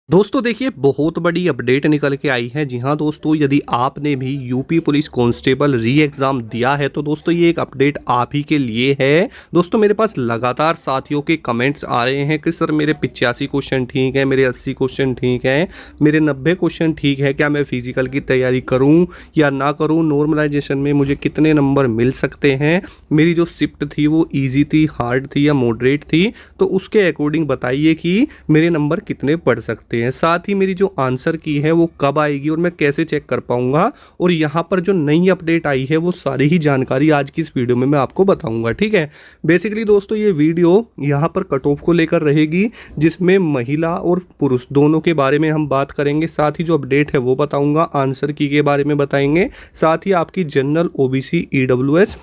दोस्तों देखिए, बहुत बड़ी अपडेट निकल के आई है। जी हाँ दोस्तों, यदि आपने भी यूपी पुलिस कांस्टेबल री एग्ज़ाम दिया है तो दोस्तों ये एक अपडेट आप ही के लिए है। दोस्तों मेरे पास लगातार साथियों के कमेंट्स आ रहे हैं कि सर मेरे 85 क्वेश्चन ठीक है, मेरे 80 क्वेश्चन ठीक है, मेरे 90 क्वेश्चन ठीक है, क्या मैं फिजिकल की तैयारी करूँ या ना करूँ, नॉर्मलाइजेशन में मुझे कितने नंबर मिल सकते हैं, मेरी जो शिफ्ट थी वो ईजी थी, हार्ड थी या मॉडरेट थी, तो उसके अकॉर्डिंग बताइए कि मेरे नंबर कितने पड़ सकते हैं। साथ ही मेरी जो आंसर की है वो कब आएगी और मैं कैसे चेक कर पाऊंगा, और यहाँ पर जो नई अपडेट आई है वो सारी ही जानकारी आज की इस वीडियो में मैं आपको बताऊंगा। ठीक है, बेसिकली दोस्तों ये वीडियो यहाँ पर कट ऑफ को लेकर रहेगी, जिसमें महिला और पुरुष दोनों के बारे में हम बात करेंगे। साथ ही जो अपडेट है वो बताऊंगा, आंसर की के बारे में बताएंगे, साथ ही आपकी जनरल, ओबीसी, ईडब्ल्यूएस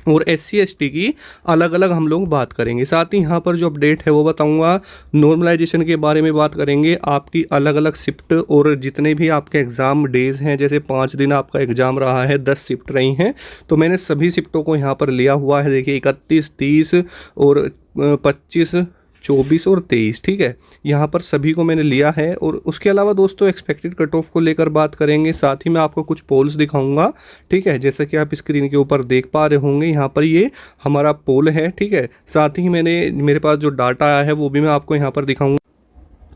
और SC ST की अलग अलग हम लोग बात करेंगे। साथ ही यहाँ पर जो अपडेट है वो बताऊंगा, नॉर्मलाइजेशन के बारे में बात करेंगे, आपकी अलग अलग शिफ्ट और जितने भी आपके एग्ज़ाम डेज़ हैं, जैसे 5 दिन आपका एग्ज़ाम रहा है, 10 शिफ्ट रही हैं, तो मैंने सभी शिफ्टों को यहाँ पर लिया हुआ है। देखिए 31, 30 और 25, 24 और 23। ठीक है, यहाँ पर सभी को मैंने लिया है। और उसके अलावा दोस्तों एक्सपेक्टेड कट ऑफ को लेकर बात करेंगे। साथ ही मैं आपको कुछ पोल्स दिखाऊंगा। ठीक है, जैसा कि आप स्क्रीन के ऊपर देख पा रहे होंगे, यहाँ पर ये हमारा पोल है। ठीक है, साथ ही मेरे पास जो डाटा आया है वो भी मैं आपको यहाँ पर दिखाऊंगा।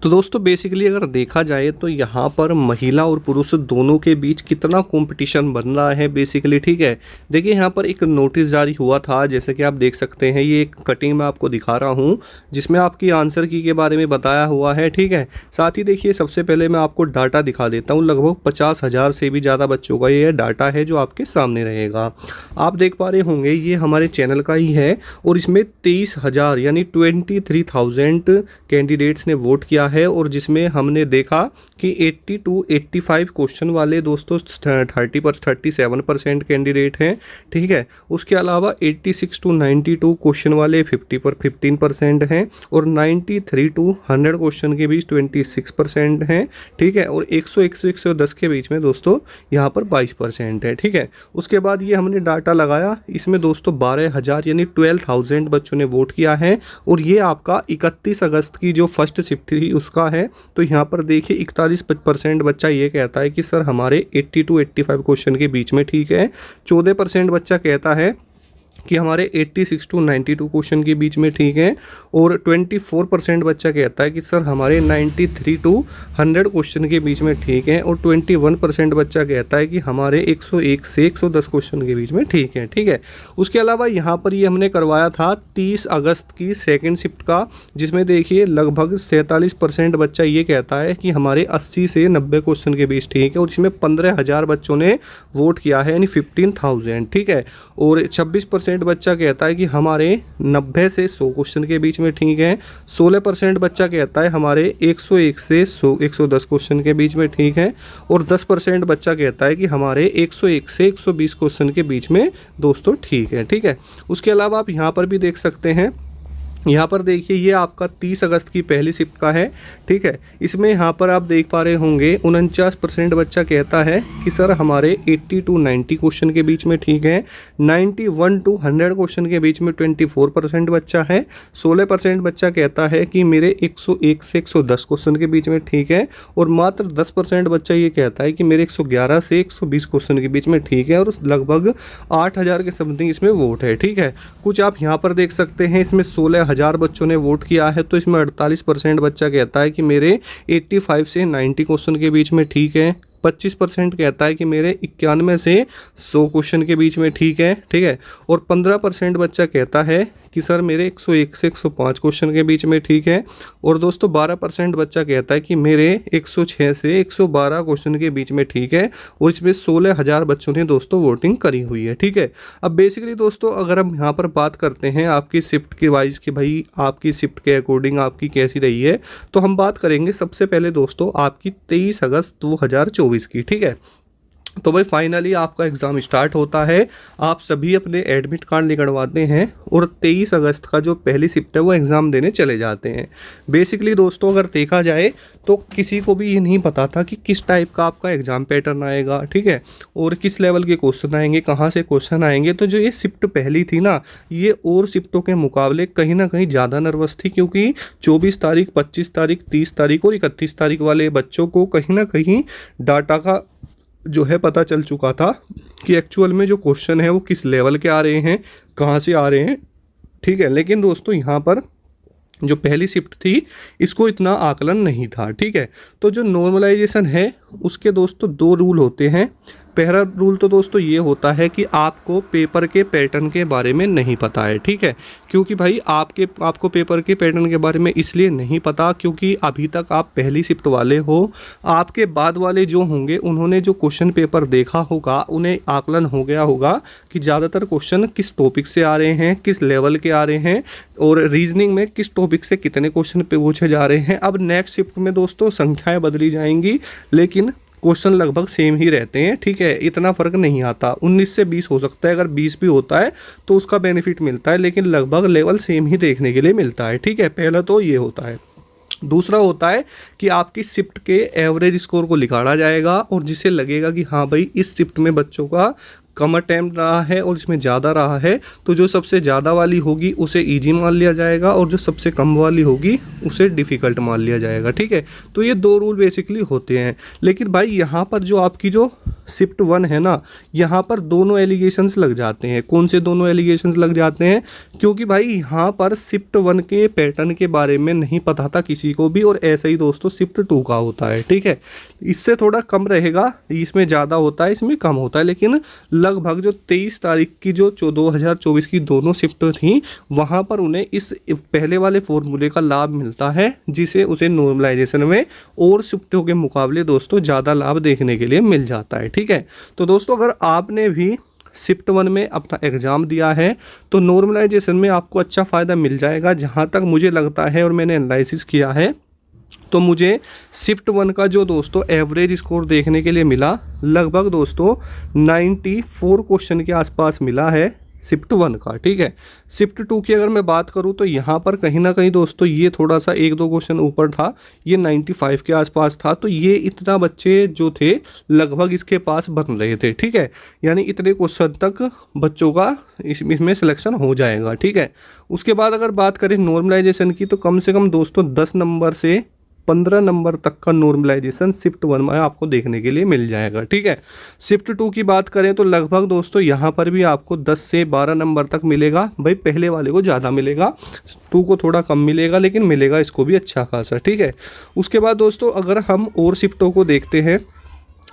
तो दोस्तों बेसिकली अगर देखा जाए तो यहाँ पर महिला और पुरुष दोनों के बीच कितना कंपटीशन बन रहा है बेसिकली। ठीक है, देखिए यहाँ पर एक नोटिस जारी हुआ था, जैसे कि आप देख सकते हैं, ये एक कटिंग मैं आपको दिखा रहा हूँ जिसमें आपकी आंसर की के बारे में बताया हुआ है। ठीक है, साथ ही देखिए सबसे पहले मैं आपको डाटा दिखा देता हूँ। लगभग 50,000 से भी ज़्यादा बच्चों का ये डाटा है जो आपके सामने रहेगा। आप देख पा रहे होंगे ये हमारे चैनल का ही है, और इसमें 23,000 यानी 23,000 कैंडिडेट्स ने वोट किया है, और जिसमें हमने देखा कि 80 टू 85 क्वेश्चन वाले दोस्तों 37% कैंडिडेट हैं। ठीक है, उसके अलावा 86 टू 92 क्वेश्चन वाले 15% हैं, और 93 टू 100 क्वेश्चन के बीच 26% हैं। ठीक है, और 101 से 110 के बीच में दोस्तों यहाँ पर 22% है। ठीक है, उसके बाद ये हमने डाटा लगाया, इसमें दोस्तों 12,000 यानी 12,000 बच्चों ने वोट किया है, और ये आपका 31 अगस्त की जो फर्स्ट शिफ्ट थी उसका है। तो यहाँ पर देखिए 41% बच्चा ये कहता है कि सर हमारे 80 टू 85 क्वेश्चन के बीच में ठीक है। 14% बच्चा कहता है कि हमारे 86 टू 92 क्वेश्चन के बीच में ठीक है, और 24% बच्चा कहता है कि सर हमारे 93 टू 100 क्वेश्चन के बीच में ठीक है, और 21% बच्चा कहता है कि हमारे 101 से 110 क्वेश्चन के बीच में ठीक है। ठीक है, उसके अलावा यहाँ पर ये हमने करवाया था 30 अगस्त की सेकेंड शिफ्ट का, जिसमें देखिए लगभग 47% बच्चा ये कहता है कि हमारे 80 से 90 क्वेश्चन के बीच ठीक है, और इसमें 15,000 बच्चों ने वोट किया है यानी 15,000। ठीक है, और 26% बच्चा कहता है कि हमारे 90 से 100 क्वेश्चन के बीच में ठीक है। 16% बच्चा कहता है हमारे 101 से 110 क्वेश्चन के बीच में ठीक है, और 10% बच्चा कहता है कि हमारे 101 से 120 क्वेश्चन के बीच में दोस्तों ठीक है। ठीक है, उसके अलावा आप यहाँ पर भी देख सकते हैं, यहाँ पर देखिए ये आपका 30 अगस्त की पहली शिफ्ट का है। ठीक है, इसमें यहाँ पर आप देख पा रहे होंगे 49% बच्चा कहता है कि सर हमारे 80 टू 90 क्वेश्चन के बीच में ठीक है। 91 टू 100 क्वेश्चन के बीच में 24% बच्चा है। 16% बच्चा कहता है कि मेरे 101 से 110 क्वेश्चन के बीच में ठीक है, और मात्र 10% बच्चा ये कहता है कि मेरे 111 से 120 क्वेश्चन के बीच में ठीक है, और लगभग 8,000 के समथिंग इसमें वोट है। ठीक है, कुछ आप यहाँ पर देख सकते हैं, इसमें 16,000 बच्चों ने वोट किया है, तो इसमें 48% बच्चा कहता है कि मेरे 85 से 90 क्वेश्चन के बीच में ठीक है। 25% कहता है कि मेरे 91 से 100 क्वेश्चन के बीच में ठीक है। ठीक है, और 15% बच्चा कहता है कि सर मेरे 101 से 105 क्वेश्चन के बीच में ठीक है, और दोस्तों 12% बच्चा कहता है कि मेरे 106 से 112 क्वेश्चन के बीच में ठीक है, और इसमें 16,000 बच्चों ने दोस्तों वोटिंग करी हुई है। ठीक है, अब बेसिकली दोस्तों अगर हम यहाँ पर बात करते हैं आपकी शिफ्ट के वाइज कि भाई आपकी शिफ्ट के अकॉर्डिंग आपकी कैसी रही है, तो हम बात करेंगे सबसे पहले दोस्तों आपकी 23 अगस्त 2024 की। ठीक है, तो भाई फाइनली आपका एग्ज़ाम स्टार्ट होता है। आप सभी अपने एडमिट कार्ड निकलवाते हैं और 23 अगस्त का जो पहली शिफ्ट है वो एग्ज़ाम देने चले जाते हैं। बेसिकली दोस्तों अगर देखा जाए तो किसी को भी ये नहीं पता था कि किस टाइप का आपका एग्ज़ाम पैटर्न आएगा, ठीक है, और किस लेवल के क्वेश्चन आएंगे, कहाँ से क्वेश्चन आएंगे। तो जो ये शिफ्ट पहली थी ना, ये और शिफ्टों के मुकाबले कहीं ना कहीं ज़्यादा नर्वस थी, क्योंकि 24 तारीख, 25 तारीख, 30 तारीख और 31 तारीख वाले बच्चों को कहीं ना कहीं डाटा का जो है पता चल चुका था कि एक्चुअल में जो क्वेश्चन है वो किस लेवल के आ रहे हैं, कहाँ से आ रहे हैं, ठीक है। लेकिन दोस्तों यहाँ पर जो पहली शिफ्ट थी इसको इतना आकलन नहीं था, ठीक है। तो जो नॉर्मलाइजेशन है उसके दोस्तों 2 रूल होते हैं। पहला रूल तो दोस्तों ये होता है कि आपको पेपर के पैटर्न के बारे में नहीं पता है, ठीक है। क्योंकि भाई आपको पेपर के पैटर्न के बारे में इसलिए नहीं पता क्योंकि अभी तक आप पहली शिफ्ट वाले हो। आपके बाद वाले जो होंगे उन्होंने जो क्वेश्चन पेपर देखा होगा, उन्हें आकलन हो गया होगा कि ज़्यादातर क्वेश्चन किस टॉपिक से आ रहे हैं, किस लेवल के आ रहे हैं, और रीजनिंग में किस टॉपिक से कितने क्वेश्चन पूछे जा रहे हैं। अब नेक्स्ट शिफ्ट में दोस्तों संख्याएँ बदली जाएंगी लेकिन क्वेश्चन लगभग सेम ही रहते हैं, ठीक है। इतना फ़र्क नहीं आता, 19 से 20 हो सकता है, अगर 20 भी होता है तो उसका बेनिफिट मिलता है, लेकिन लगभग लेवल सेम ही देखने के लिए मिलता है, ठीक है। पहला तो ये होता है। दूसरा होता है कि आपकी शिफ्ट के एवरेज स्कोर को निकाला जाएगा और जिसे लगेगा कि हाँ भाई इस शिफ्ट में बच्चों का कम अटैम्प्ट रहा है और इसमें ज़्यादा रहा है, तो जो सबसे ज़्यादा वाली होगी उसे इजी मान लिया जाएगा और जो सबसे कम वाली होगी उसे डिफ़िकल्ट मान लिया जाएगा, ठीक है। तो ये 2 रूल बेसिकली होते हैं। लेकिन भाई यहाँ पर जो आपकी जो शिफ्ट 1 है ना, यहाँ पर दोनों एलिगेशंस लग जाते हैं। कौन से दोनों एलिगेशंस लग जाते हैं? क्योंकि भाई यहाँ पर शिफ्ट 1 के पैटर्न के बारे में नहीं पता था किसी को भी, और ऐसा ही दोस्तों शिफ्ट 2 का होता है, ठीक है। इससे थोड़ा कम रहेगा, इसमें ज़्यादा होता है, इसमें कम होता है, लेकिन लगभग जो 23 तारीख की जो 2024 की दोनों शिफ्ट थी वहाँ पर उन्हें इस पहले वाले फॉर्मूले का लाभ मिलता है, जिसे उसे नॉर्मलाइजेशन में और शिफ्टों के मुकाबले दोस्तों ज़्यादा लाभ देखने के लिए मिल जाता है, ठीक है। तो दोस्तों अगर आपने भी शिफ्ट 1 में अपना एग्ज़ाम दिया है तो नॉर्मलाइजेशन में आपको अच्छा फ़ायदा मिल जाएगा। जहाँ तक मुझे लगता है और मैंने एनालिसिस किया है तो मुझे शिफ्ट 1 का जो दोस्तों एवरेज स्कोर देखने के लिए मिला, लगभग दोस्तों 94 क्वेश्चन के आसपास मिला है शिफ्ट 1 का, ठीक है। शिफ्ट 2 की अगर मैं बात करूं तो यहाँ पर कहीं ना कहीं दोस्तों ये थोड़ा सा 1-2 क्वेश्चन ऊपर था, ये 95 के आसपास था। तो ये इतना बच्चे जो थे लगभग इसके पास बन रहे थे, ठीक है। यानी इतने क्वेश्चन तक बच्चों का इसमें सिलेक्शन हो जाएगा, ठीक है। उसके बाद अगर बात करें नॉर्मलाइजेशन की तो कम से कम दोस्तों 10 नंबर से 15 नंबर तक का नॉर्मलाइजेशन शिफ्ट 1 में आपको देखने के लिए मिल जाएगा, ठीक है। शिफ्ट 2 की बात करें तो लगभग दोस्तों यहाँ पर भी आपको 10 से 12 नंबर तक मिलेगा। भाई पहले वाले को ज़्यादा मिलेगा, 2 को थोड़ा कम मिलेगा, लेकिन मिलेगा इसको भी अच्छा खासा, ठीक है। उसके बाद दोस्तों अगर हम और शिफ्टों को देखते हैं,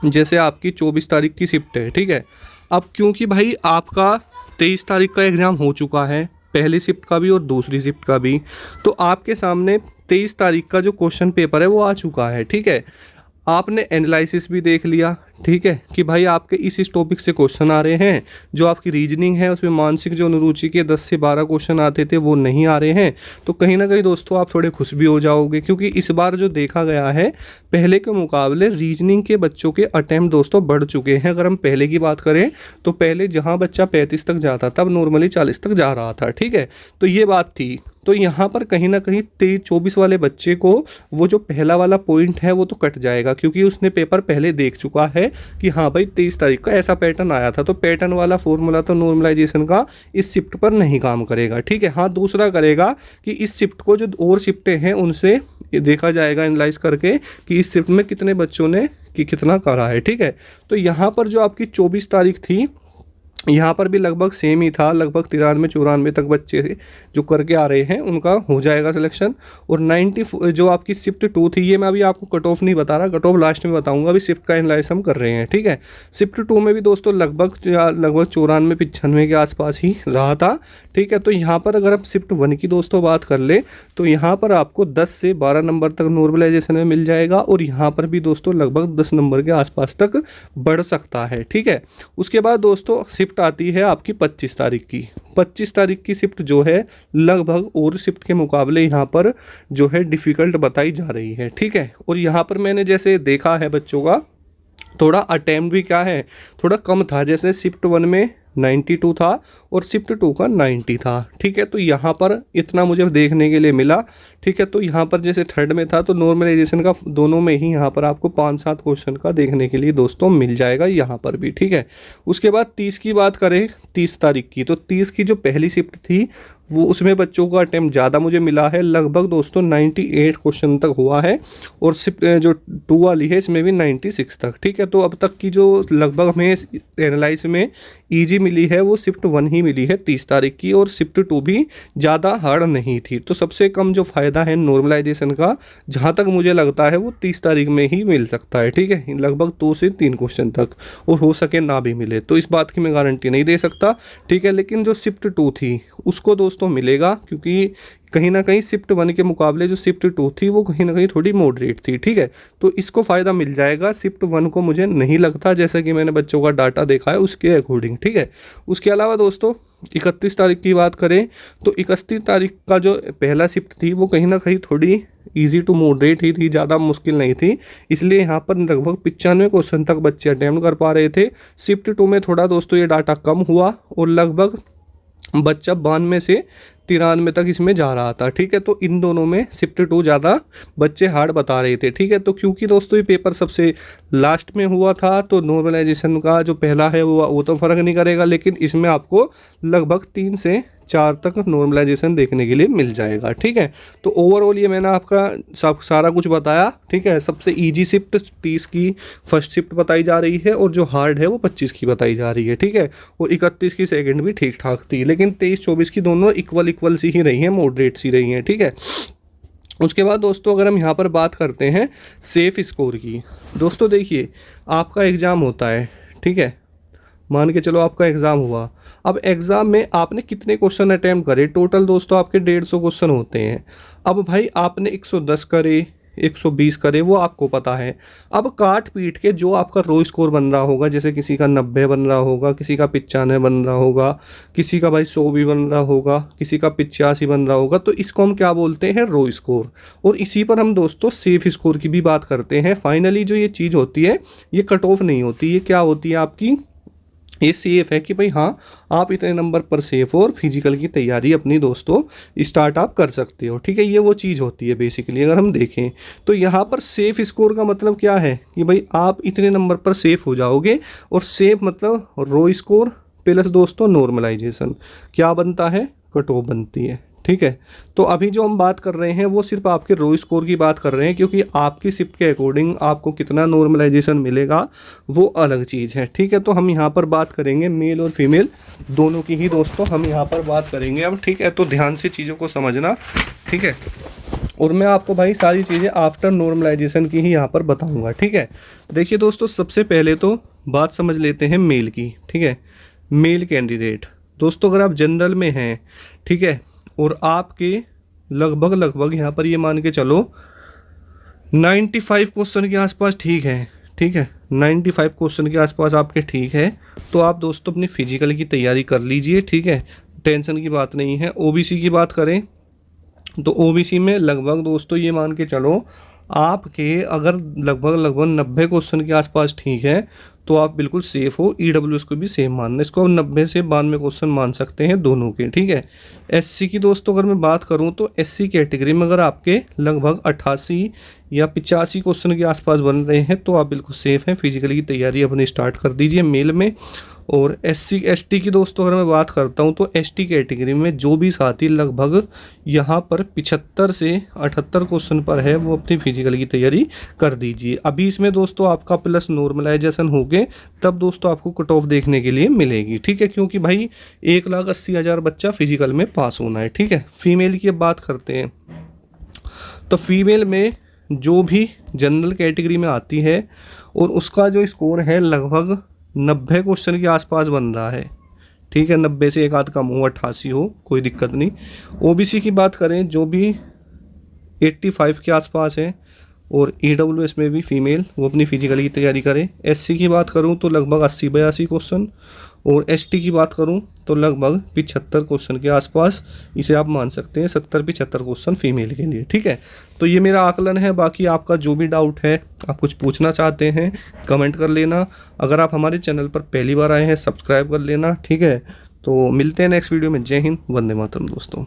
जैसे आपकी 24 तारीख की शिफ्ट है, ठीक है। अब क्योंकि भाई आपका 23 तारीख का एग्ज़ाम हो चुका है, पहली शिफ्ट का भी और दूसरी शिफ्ट का भी, तो आपके सामने 23 तारीख का जो क्वेश्चन पेपर है वो आ चुका है, ठीक है। आपने एनालिसिस भी देख लिया, ठीक है, कि भाई आपके इस टॉपिक से क्वेश्चन आ रहे हैं। जो आपकी रीजनिंग है उसमें मानसिक जो अनुरुचि के 10 से 12 क्वेश्चन आते थे वो नहीं आ रहे हैं। तो कहीं ना कहीं दोस्तों आप थोड़े खुश भी हो जाओगे, क्योंकि इस बार जो देखा गया है पहले के मुकाबले रीजनिंग के बच्चों के अटैम्प्ट दोस्तों बढ़ चुके हैं। अगर हम पहले की बात करें तो पहले जहाँ बच्चा 35 तक जाता था, अब नॉर्मली 40 तक जा रहा था, ठीक है। तो ये बात थी। तो यहाँ पर कहीं ना कहीं 23-24 वाले बच्चे को वो जो पहला वाला पॉइंट है वो तो कट जाएगा, क्योंकि उसने पेपर पहले देख चुका है कि हाँ भाई 23 तारीख का ऐसा पैटर्न आया था। तो पैटर्न वाला फॉर्मूला तो नॉर्मलाइजेशन का इस शिफ्ट पर नहीं काम करेगा, ठीक है। हाँ, दूसरा करेगा कि इस शिफ्ट को जो और शिफ्टें हैं उनसे देखा जाएगा एनालाइज करके कि इस शिफ्ट में कितने बच्चों ने कि कितना करा है, ठीक है। तो यहाँ पर जो आपकी 24 तारीख थी यहाँ पर भी लगभग सेम ही था, लगभग 93-94 तक बच्चे जो करके आ रहे हैं उनका हो जाएगा सिलेक्शन। और 90 जो आपकी शिफ्ट 2 थी, ये मैं अभी आपको कट ऑफ नहीं बता रहा, कट ऑफ लास्ट में बताऊंगा, अभी शिफ्ट का एनालाइज हम कर रहे हैं, ठीक है। शिफ्ट 2 में भी दोस्तों लगभग 94-95 के आसपास ही रहा था, ठीक है। तो यहाँ पर अगर आप शिफ्ट 1 की दोस्तों बात कर ले तो यहाँ पर आपको 10 से 12 नंबर तक नॉर्मलाइजेशन में मिल जाएगा, और यहाँ पर भी दोस्तों लगभग 10 नंबर के आसपास तक बढ़ सकता है, ठीक है। उसके बाद दोस्तों शिफ्ट आती है आपकी 25 तारीख की। 25 तारीख की शिफ्ट जो है लगभग और शिफ्ट के मुकाबले यहाँ पर जो है डिफ़िकल्ट बताई जा रही है, ठीक है। और यहाँ पर मैंने जैसे देखा है बच्चों का, थोड़ा अटेम्प्ट भी क्या है, थोड़ा कम था। जैसे शिफ्ट 1 में 92 था और शिफ्ट 2 का 90 था। ठीक है, तो यहाँ पर इतना मुझे देखने के लिए मिला। ठीक है, तो यहाँ पर जैसे थर्ड में था तो नॉर्मलाइजेशन का दोनों में ही यहाँ पर आपको 5-7 क्वेश्चन का देखने के लिए दोस्तों मिल जाएगा यहाँ पर भी। ठीक है, उसके बाद 30 की बात करें, 30 तारीख की, तो 30 की जो पहली शिफ्ट थी वो उसमें बच्चों का अटेम्प्ट ज़्यादा मुझे मिला है, लगभग दोस्तों 98 क्वेश्चन तक हुआ है। और शिफ्ट जो 2 वाली है इसमें भी 96 तक। ठीक है, तो अब तक की जो लगभग हमें एनालाइज में ईजी मिली है वो शिफ्ट 1 ही मिली है 30 तारीख की, और शिफ्ट 2 भी ज़्यादा हार्ड नहीं थी। तो सबसे कम जो फ़ायदा है नॉर्मलाइजेशन का, जहाँ तक मुझे लगता है वो 30 तारीख में ही मिल सकता है। ठीक है, लगभग 2 से 3 क्वेश्चन तक, और हो सके ना भी मिले, तो इस बात की मैं गारंटी नहीं दे सकता। ठीक है, लेकिन जो शिफ्ट 2 थी उसको दोस्तों मिलेगा, क्योंकि कहीं ना कहीं शिफ्ट 1 के मुकाबले जो शिफ्ट 2 थी वो कहीं ना कहीं थोड़ी मॉडरेट थी। ठीक है, तो इसको फ़ायदा मिल जाएगा। शिफ्ट 1 को मुझे नहीं लगता, जैसा कि मैंने बच्चों का डाटा देखा है उसके अकॉर्डिंग। ठीक है, उसके अलावा दोस्तों 31 तारीख की बात करें तो 31 तारीख का जो पहला शिफ्ट थी वो कहीं ना कहीं थोड़ी ईजी टू मॉडरेट ही थी, ज़्यादा मुश्किल नहीं थी। इसलिए यहाँ पर लगभग 95 क्वेश्चन तक बच्चे अटैम्प्ट कर पा रहे थे। शिफ्ट 2 में थोड़ा दोस्तों ये डाटा कम हुआ और लगभग बच्चा 92 से 93 तक इसमें जा रहा था। ठीक है, तो इन दोनों में शिफ्ट 2 ज़्यादा बच्चे हार्ड बता रहे थे। ठीक है, तो क्योंकि दोस्तों ये पेपर सबसे लास्ट में हुआ था तो नॉर्मलाइजेशन का जो पहला है वो तो फ़र्क नहीं करेगा, लेकिन इसमें आपको लगभग 3 से 4 तक नॉर्मलाइजेशन देखने के लिए मिल जाएगा। ठीक है, तो ओवरऑल ये मैंने आपका सारा कुछ बताया। ठीक है, सबसे इजी शिफ्ट 30 की फर्स्ट शिफ्ट बताई जा रही है, और जो हार्ड है वो 25 की बताई जा रही है। ठीक है, और 31 की सेकंड भी ठीक ठाक थी, लेकिन 23-24 की दोनों इक्वल सी ही रही हैं, मॉडरेट सी रही हैं। ठीक है, उसके बाद दोस्तों अगर हम यहाँ पर बात करते हैं सेफ स्कोर की, दोस्तों देखिए आपका एग्ज़ाम होता है। ठीक है, मान के चलो आपका एग्ज़ाम हुआ, अब एग्ज़ाम में आपने कितने क्वेश्चन अटैम्प्ट करे, टोटल दोस्तों आपके 150 क्वेश्चन होते हैं। अब भाई आपने 110 करे, 120 करे, वो आपको पता है। अब काट पीट के जो आपका रो स्कोर बन रहा होगा, जैसे किसी का 90 बन रहा होगा, किसी का 95 बन रहा होगा, किसी का भाई 100 भी बन रहा होगा, किसी का 85 बन रहा होगा, तो इसको हम क्या बोलते हैं, रो स्कोर। और इसी पर हम दोस्तों सेफ स्कोर की भी बात करते हैं। फाइनली जो ये चीज़ होती है ये कट ऑफ नहीं होती, ये क्या होती है आपकी, ये सेफ है कि भाई हाँ आप इतने नंबर पर सेफ हो और फिजिकल की तैयारी अपनी दोस्तों स्टार्ट आप कर सकते हो। ठीक है, ये वो चीज़ होती है बेसिकली। अगर हम देखें तो यहाँ पर सेफ स्कोर का मतलब क्या है कि भाई आप इतने नंबर पर सेफ हो जाओगे, और सेफ मतलब रो स्कोर प्लस दोस्तों नॉर्मलाइजेशन क्या बनता है, कट ऑफ बनती है। ठीक है, तो अभी जो हम बात कर रहे हैं वो सिर्फ आपके रो स्कोर की बात कर रहे हैं, क्योंकि आपकी शिफ्ट के अकॉर्डिंग आपको कितना नॉर्मलाइजेशन मिलेगा वो अलग चीज़ है। ठीक है, तो हम यहाँ पर बात करेंगे मेल और फीमेल दोनों की ही दोस्तों हम यहाँ पर बात करेंगे अब। ठीक है, तो ध्यान से चीज़ों को समझना। ठीक है, और मैं आपको भाई सारी चीज़ें आफ्टर नॉर्मलाइजेशन की ही यहाँ पर बताऊँगा। ठीक है, देखिए दोस्तों सबसे पहले तो बात समझ लेते हैं मेल की। ठीक है, मेल कैंडिडेट दोस्तों अगर आप जनरल में हैं, ठीक है, और आपके लगभग यहाँ पर ये मान के चलो 95 क्वेश्चन के आसपास ठीक है। ठीक है, 95 क्वेश्चन के आसपास आपके ठीक है, तो आप दोस्तों अपनी फिजिकल की तैयारी कर लीजिए। ठीक है, टेंशन की बात नहीं है। ओबीसी की बात करें तो ओबीसी में लगभग दोस्तों ये मान के चलो आपके अगर लगभग 90 क्वेश्चन के आसपास ठीक है तो आप बिल्कुल सेफ़ हो। ईडब्ल्यूएस को भी सेम मानना, इसको हम 90 से 92 क्वेश्चन मान सकते हैं दोनों के। ठीक है, एससी की दोस्तों अगर मैं बात करूं तो एससी कैटेगरी में अगर आपके लगभग 88 या 85 क्वेश्चन के आसपास बन रहे हैं तो आप बिल्कुल सेफ़ हैं, फिजिकली की तैयारी अपनी स्टार्ट कर दीजिए मेल में। और एससी एसटी की दोस्तों अगर मैं बात करता हूं तो एसटी कैटेगरी में जो भी साथी लगभग यहाँ पर 75 से 78 क्वेश्चन पर है वो अपनी फिजिकल की तैयारी कर दीजिए। अभी इसमें दोस्तों आपका प्लस नॉर्मलाइजेशन हो गए तब दोस्तों आपको कट ऑफ देखने के लिए मिलेगी। ठीक है, क्योंकि भाई 1,80,000 बच्चा फिजिकल में पास होना है। ठीक है, फीमेल की अब बात करते हैं तो फीमेल में जो भी जनरल कैटेगरी में आती है और उसका जो स्कोर है लगभग 90 क्वेश्चन के आसपास बन रहा है। ठीक है, 90 से एक आध कम हो, 88 हो, कोई दिक्कत नहीं। ओबीसी की बात करें जो भी 85 के आसपास है, और ईडब्ल्यूएस में भी फीमेल वो अपनी फिजिकल की तैयारी करें। एससी की बात करूं तो लगभग 80-82 क्वेश्चन, और एसटी की बात करूं तो लगभग 75 क्वेश्चन के आसपास, इसे आप मान सकते हैं 70-75 क्वेश्चन फीमेल के लिए। ठीक है, तो ये मेरा आकलन है। बाकी आपका जो भी डाउट है, आप कुछ पूछना चाहते हैं, कमेंट कर लेना। अगर आप हमारे चैनल पर पहली बार आए हैं, सब्सक्राइब कर लेना। ठीक है, तो मिलते हैं नेक्स्ट वीडियो में। जय हिंद, वंदे मातरम दोस्तों।